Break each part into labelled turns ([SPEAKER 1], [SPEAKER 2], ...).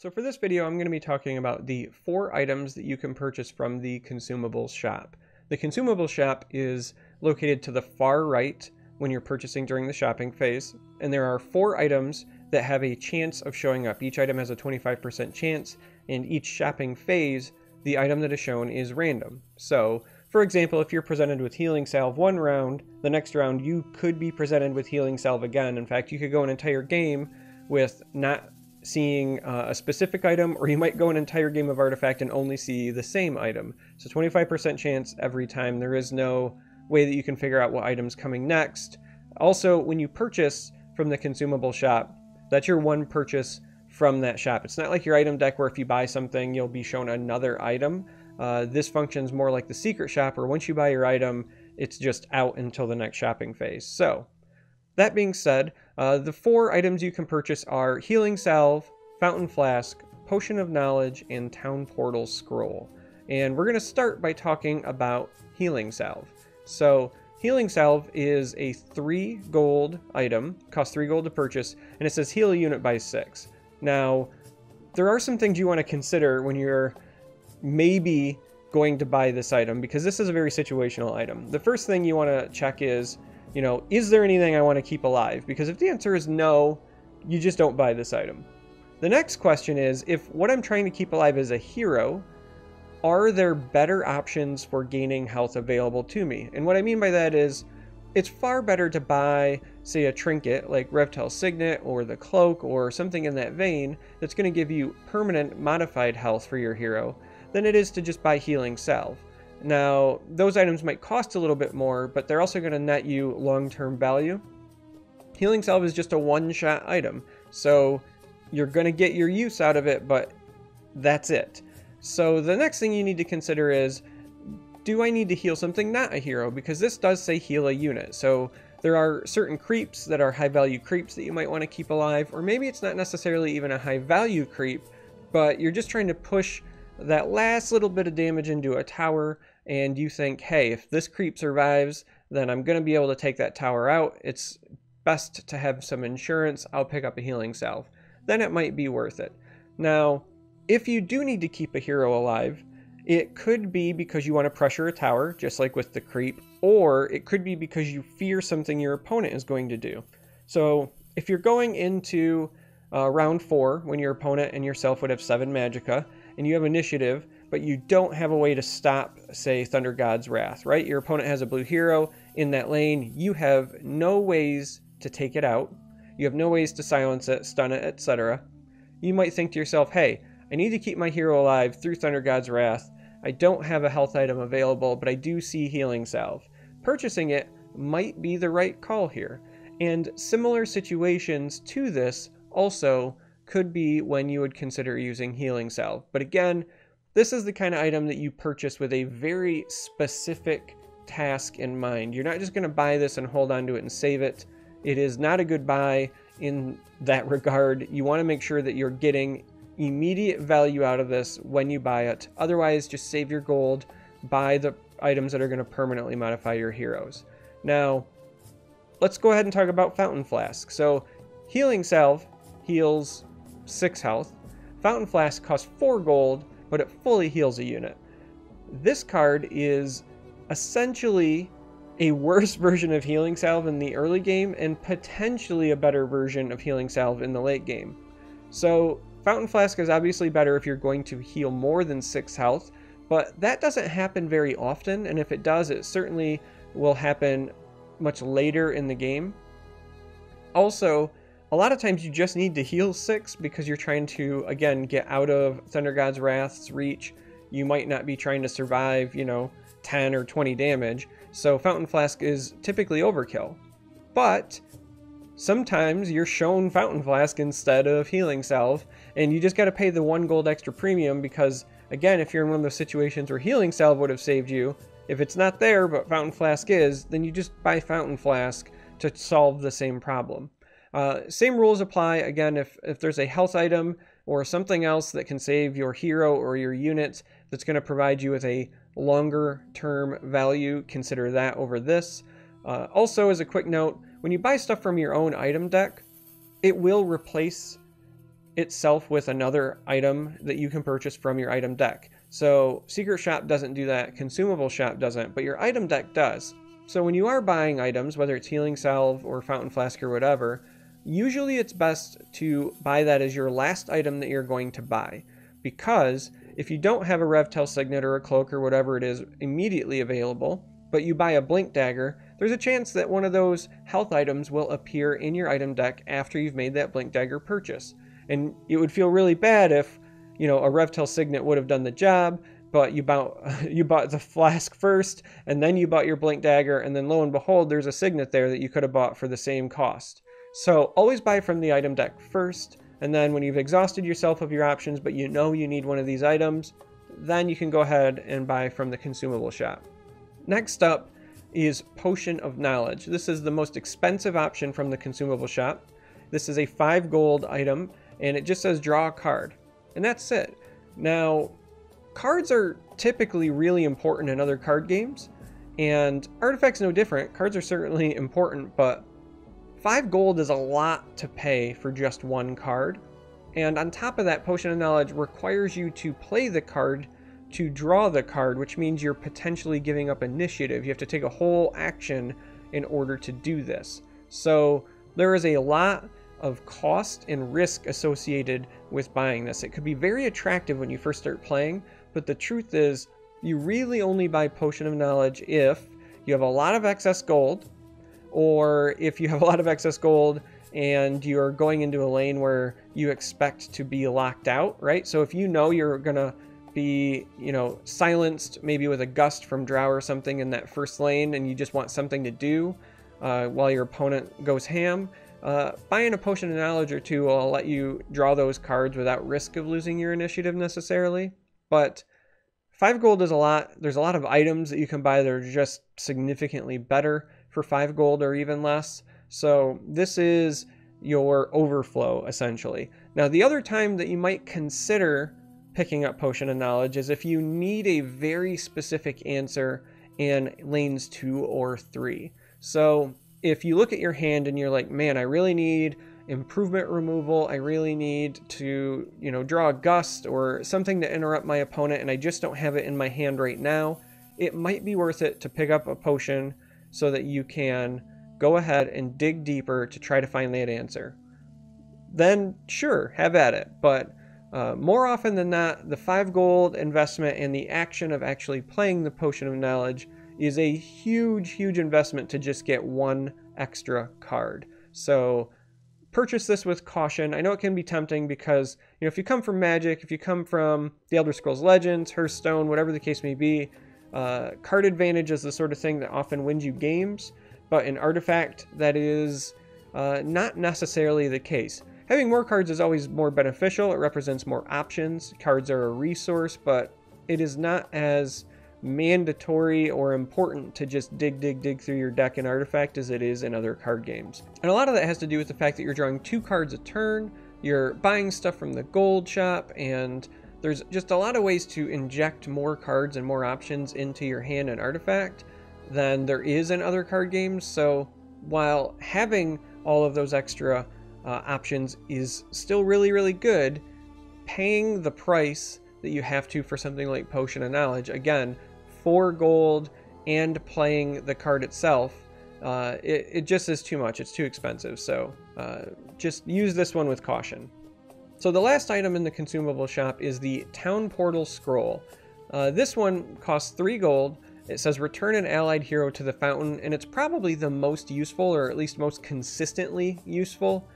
[SPEAKER 1] So for this video, I'm going to be talking about the 4 items that you can purchase from the Consumables Shop. The Consumables Shop is located to the far right when you're purchasing during the shopping phase, and there are 4 items that have a chance of showing up. Each item has a 25% chance, and each shopping phase, the item that is shown is random. So, for example, if you're presented with Healing Salve one round, the next round you could be presented with Healing Salve again. In fact, you could go an entire game with not seeing a specific item, or you might go an entire game of Artifact and only see the same item. So 25% chance every time. There is no way that you can figure out what item's coming next. Also, when you purchase from the Consumable Shop, that's your one purchase from that shop. It's not like your item deck where if you buy something, you'll be shown another item. This functions more like the secret shop, where once you buy your item, it's just out until the next shopping phase. So, that being said, the 4 items you can purchase are Healing Salve, Fountain Flask, Potion of Knowledge, and Town Portal Scroll. And we're going to start by talking about Healing Salve. So, Healing Salve is a 3 gold item, costs 3 gold to purchase, and it says heal a unit by 6. Now, there are some things you want to consider when you're maybe going to buy this item, because this is a very situational item. The first thing you want to check is, is there anything I want to keep alive? Because if the answer is no, you just don't buy this item. The next question is, if what I'm trying to keep alive is a hero, are there better options for gaining health available to me? And what I mean by that is, it's far better to buy, say, a trinket like Revtel's Signet or the Cloak or something in that vein that's going to give you permanent modified health for your hero than it is to just buy Healing Salve. Now, those items might cost a little bit more, but they're also going to net you long-term value. Healing Salve is just a one-shot item, so you're going to get your use out of it, but that's it. So the next thing you need to consider is, do I need to heal something not a hero? Because this does say heal a unit, so there are certain creeps that are high-value creeps that you might want to keep alive, or maybe it's not necessarily even a high-value creep, but you're just trying to push that last little bit of damage into a tower, and you think, hey, if this creep survives, then I'm going to be able to take that tower out. It's best to have some insurance. I'll pick up a Healing Salve. Then it might be worth it. Now, if you do need to keep a hero alive, it could be because you want to pressure a tower, just like with the creep, or it could be because you fear something your opponent is going to do. So if you're going into round 4, when your opponent and yourself would have 7 magicka, and you have initiative, but you don't have a way to stop, say, Thunder God's Wrath, right? Your opponent has a blue hero in that lane. You have no ways to take it out. You have no ways to silence it, stun it, etc. You might think to yourself, hey, I need to keep my hero alive through Thunder God's Wrath. I don't have a health item available, but I do see Healing Salve. Purchasing it might be the right call here. And similar situations to this also could be when you would consider using Healing Salve. But again, this is the kind of item that you purchase with a very specific task in mind. You're not just going to buy this and hold on to it and save it. It is not a good buy in that regard. You want to make sure that you're getting immediate value out of this when you buy it. Otherwise, just save your gold, buy the items that are going to permanently modify your heroes. Now, let's go ahead and talk about Fountain Flask. So, Healing Salve heals 6 health. Fountain Flask costs 4 gold, but it fully heals a unit. This card is essentially a worse version of Healing Salve in the early game, and potentially a better version of Healing Salve in the late game. So, Fountain Flask is obviously better if you're going to heal more than 6 health, but that doesn't happen very often, and if it does, it certainly will happen much later in the game. Also, a lot of times you just need to heal 6 because you're trying to, again, get out of Thunder God's Wrath's reach. You might not be trying to survive, 10 or 20 damage, so Fountain Flask is typically overkill. But sometimes you're shown Fountain Flask instead of Healing Salve, and you just got to pay the 1 gold extra premium because, again, if you're in one of those situations where Healing Salve would have saved you, if it's not there but Fountain Flask is, then you just buy Fountain Flask to solve the same problem. Same rules apply, again, if there's a health item or something else that can save your hero or your unit that's going to provide you with a longer term value, consider that over this. Also, as a quick note, when you buy stuff from your own item deck, it will replace itself with another item that you can purchase from your item deck. So Secret Shop doesn't do that, Consumable Shop doesn't, but your item deck does. So when you are buying items, whether it's Healing Salve or Fountain Flask or whatever, usually it's best to buy that as your last item that you're going to buy. Because if you don't have a Revtel Signet or a Cloak or whatever it is immediately available, but you buy a Blink Dagger, there's a chance that one of those health items will appear in your item deck after you've made that Blink Dagger purchase. And it would feel really bad if, a Revtel Signet would have done the job, but you bought the Flask first, and then you bought your Blink Dagger, and then lo and behold, there's a Signet there that you could have bought for the same cost. So always buy from the item deck first, and then when you've exhausted yourself of your options, but you know you need one of these items, then you can go ahead and buy from the Consumable Shop. Next up is Potion of Knowledge. This is the most expensive option from the Consumable Shop. This is a 5 gold item, and it just says draw a card. And that's it. Now, cards are typically really important in other card games, and Artifact's no different. Cards are certainly important, but 5 gold is a lot to pay for just one card. And on top of that, Potion of Knowledge requires you to play the card to draw the card, which means you're potentially giving up initiative. You have to take a whole action in order to do this. So there is a lot of cost and risk associated with buying this. It could be very attractive when you first start playing, but the truth is you really only buy Potion of Knowledge if you have a lot of excess gold, or if you have a lot of excess gold and you're going into a lane where you expect to be locked out, right? So if you know you're gonna be, silenced maybe with a gust from Drow or something in that first lane, and you just want something to do while your opponent goes ham, buying a Potion of Knowledge or two will let you draw those cards without risk of losing your initiative necessarily. But 5 gold is a lot. There's a lot of items that you can buy that are just significantly better for 5 gold or even less. So this is your overflow, essentially. Now, the other time that you might consider picking up Potion of Knowledge is if you need a very specific answer in lanes 2 or 3. So if you look at your hand and you're like, man, I really need improvement removal, I really need to, draw a gust or something to interrupt my opponent, and I just don't have it in my hand right now, it might be worth it to pick up a potion so that you can go ahead and dig deeper to try to find that answer. Then sure, have at it, but more often than not, the 5 gold investment and the action of actually playing the Potion of Knowledge is a huge, huge investment to just get one extra card. So purchase this with caution. I know it can be tempting because, if you come from Magic, if you come from the Elder Scrolls Legends, Hearthstone, whatever the case may be, card advantage is the sort of thing that often wins you games, but in Artifact, that is not necessarily the case. Having more cards is always more beneficial. It represents more options. Cards are a resource, but it is not as mandatory or important to just dig through your deck in Artifact as it is in other card games. And a lot of that has to do with the fact that you're drawing 2 cards a turn, you're buying stuff from the gold shop, and there's just a lot of ways to inject more cards and more options into your hand in Artifact than there is in other card games. So while having all of those extra options is still really, really good, paying the price that you have to for something like Potion of Knowledge, again, 4 gold and playing the card itself, it just is too much. It's too expensive. So just use this one with caution. So the last item in the Consumable Shop is the Town Portal Scroll. This one costs 3 gold. It says return an allied hero to the fountain, and it's probably the most useful, or at least most consistently useful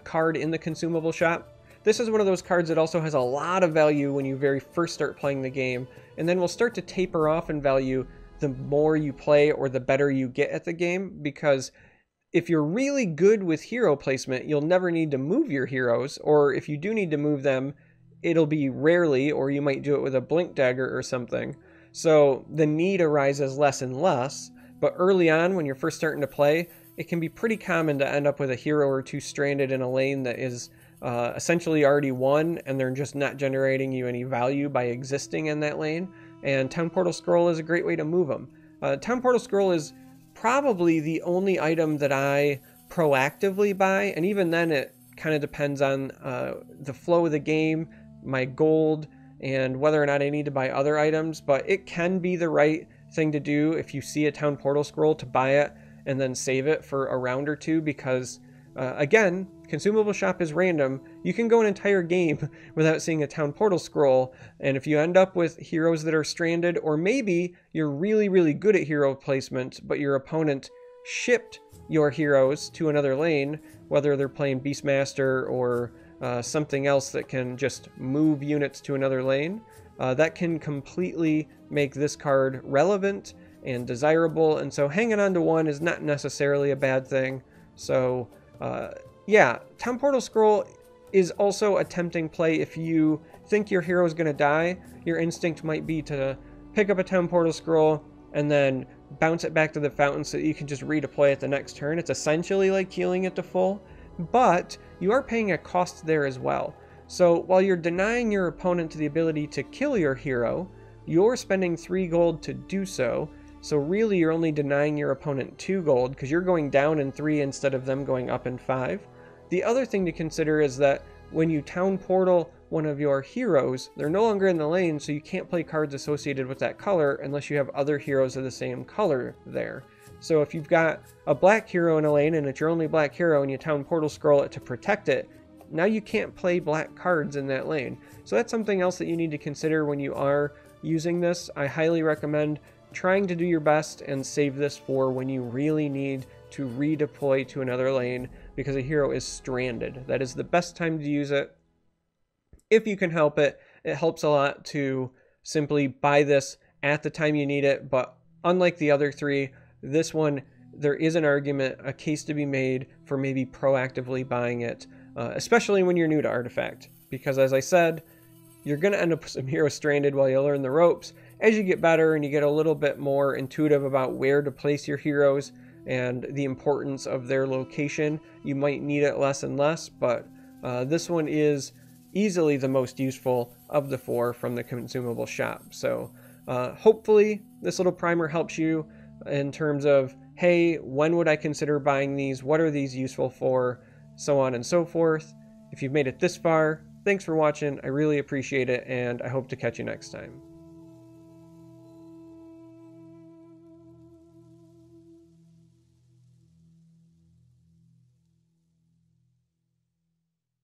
[SPEAKER 1] card in the Consumable Shop. This is one of those cards that also has a lot of value when you very first start playing the game, and then will start to taper off in value the more you play or the better you get at the game, because if you're really good with hero placement, you'll never need to move your heroes, or if you do need to move them, it'll be rarely, or you might do it with a Blink Dagger or something. So the need arises less and less, but early on when you're first starting to play, it can be pretty common to end up with a hero or 2 stranded in a lane that is essentially already won, and they're just not generating you any value by existing in that lane. And Town Portal Scroll is a great way to move them. Town Portal Scroll is probably the only item that I proactively buy, and even then it kind of depends on the flow of the game, my gold, and whether or not I need to buy other items, but it can be the right thing to do if you see a town portal scroll to buy it and then save it for a round or two, because again, Consumable Shop is random. You can go an entire game without seeing a town portal scroll, and if you end up with heroes that are stranded, or maybe you're really, really good at hero placement, but your opponent shipped your heroes to another lane, whether they're playing Beastmaster or something else that can just move units to another lane, that can completely make this card relevant and desirable, and so hanging on to one is not necessarily a bad thing. So yeah, Town Portal Scroll is also a tempting play if you think your hero is going to die. Your instinct might be to pick up a Town Portal Scroll and then bounce it back to the fountain so that you can just redeploy it the next turn. It's essentially like healing it to full, but you are paying a cost there as well. So while you're denying your opponent the ability to kill your hero, you're spending 3 gold to do so. So really you're only denying your opponent 2 gold because you're going down in 3 instead of them going up in 5. The other thing to consider is that when you town portal one of your heroes, they're no longer in the lane, so you can't play cards associated with that color unless you have other heroes of the same color there. So if you've got a black hero in a lane and it's your only black hero and you town portal scroll it to protect it, now you can't play black cards in that lane. So that's something else that you need to consider when you are using this. I highly recommend trying to do your best and save this for when you really need to redeploy to another lane because a hero is stranded. That is the best time to use it. If you can help it, it helps a lot to simply buy this at the time you need it, but unlike the other 3, this one, there is an argument, a case to be made for maybe proactively buying it, especially when you're new to Artifact, because as I said, you're going to end up with some heroes stranded while you learn the ropes. As you get better and you get a little bit more intuitive about where to place your heroes and the importance of their location, you might need it less and less, but this one is easily the most useful of the 4 from the Consumable Shop. So hopefully this little primer helps you in terms of, hey, when would I consider buying these? What are these useful for? So on and so forth. If you've made it this far, thanks for watching. I really appreciate it, and I hope to catch you next time.